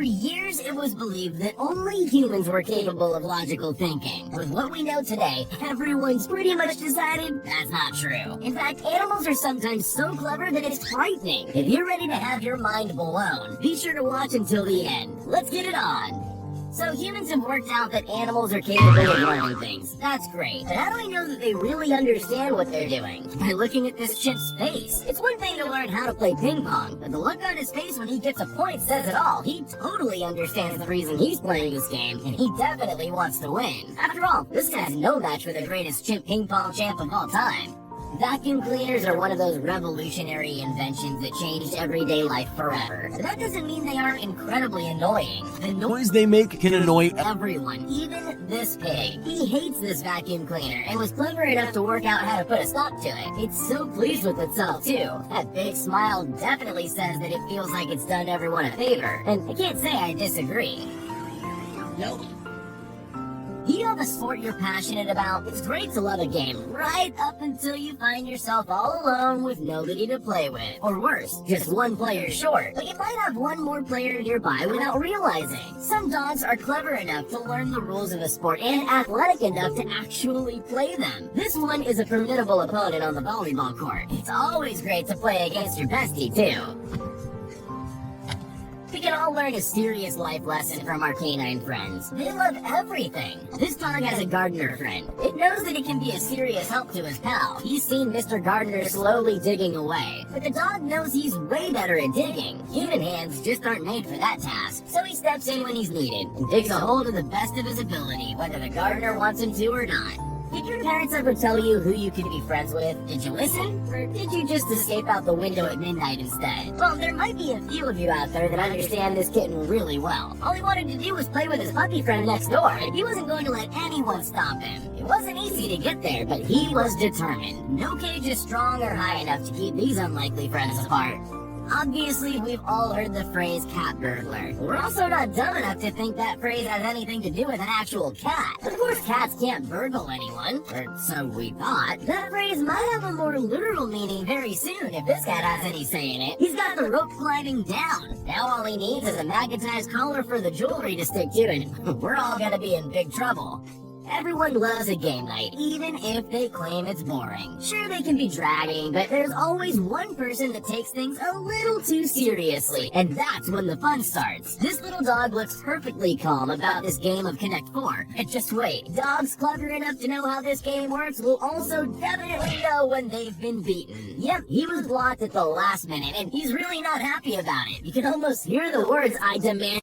For years, it was believed that only humans were capable of logical thinking. With what we know today, everyone's pretty much decided that's not true. In fact, animals are sometimes so clever that it's frightening. If you're ready to have your mind blown, be sure to watch until the end. Let's get it on. So humans have worked out that animals are capable of learning things. That's great. But how do we know that they really understand what they're doing? By looking at this chip's face. It's one thing to learn how to play ping pong, but the look on his face when he gets a point says it all. He totally understands the reason he's playing this game, and he definitely wants to win. After all, this guy's no match for the greatest chimp ping pong champ of all time. Vacuum cleaners are one of those revolutionary inventions that changed everyday life forever. But that doesn't mean they aren't incredibly annoying. The Noise they make can annoy everyone, even this pig. He hates this vacuum cleaner and was clever enough to work out how to put a stop to it. It's so pleased with itself too. That big smile definitely says that it feels like it's done everyone a favor. And I can't say I disagree. Nope. Do you have a sport you're passionate about? It's great to love a game right up until you find yourself all alone with nobody to play with. Or worse, just one player short. But you might have one more player nearby without realizing. Some dogs are clever enough to learn the rules of a sport and athletic enough to actually play them. This one is a formidable opponent on the volleyball court. It's always great to play against your bestie too. We can all learn a serious life lesson from our canine friends. They love everything. This dog has a gardener friend. It knows that it can be a serious help to his pal. He's seen Mr. Gardener slowly digging away, but the dog knows he's way better at digging. Human hands just aren't made for that task, so he steps in when he's needed and digs a hole to the best of his ability, whether the gardener wants him to or not. Did your parents ever tell you who you could be friends with? Did you listen? Or did you just escape out the window at midnight instead? Well, there might be a few of you out there that understand this kitten really well. All he wanted to do was play with his puppy friend next door, and he wasn't going to let anyone stop him. It wasn't easy to get there, but he was determined. No cage is strong or high enough to keep these unlikely friends apart. Obviously, we've all heard the phrase cat burglar. We're also not dumb enough to think that phrase has anything to do with an actual cat. Of course, cats can't burgle anyone, or so we thought. That phrase might have a more literal meaning very soon if this cat has any say in it. He's got the rope climbing down. Now all he needs is a magnetized collar for the jewelry to stick to, and we're all gonna be in big trouble. Everyone loves a game night, even if they claim it's boring. Sure, they can be dragging, but there's always one person that takes things a little too seriously, and that's when the fun starts. This little dog looks perfectly calm about this game of Connect 4. And just wait, dogs clever enough to know how this game works will also definitely know when they've been beaten. Yep, he was blocked at the last minute, and he's really not happy about it. You can almost hear the words, "I demand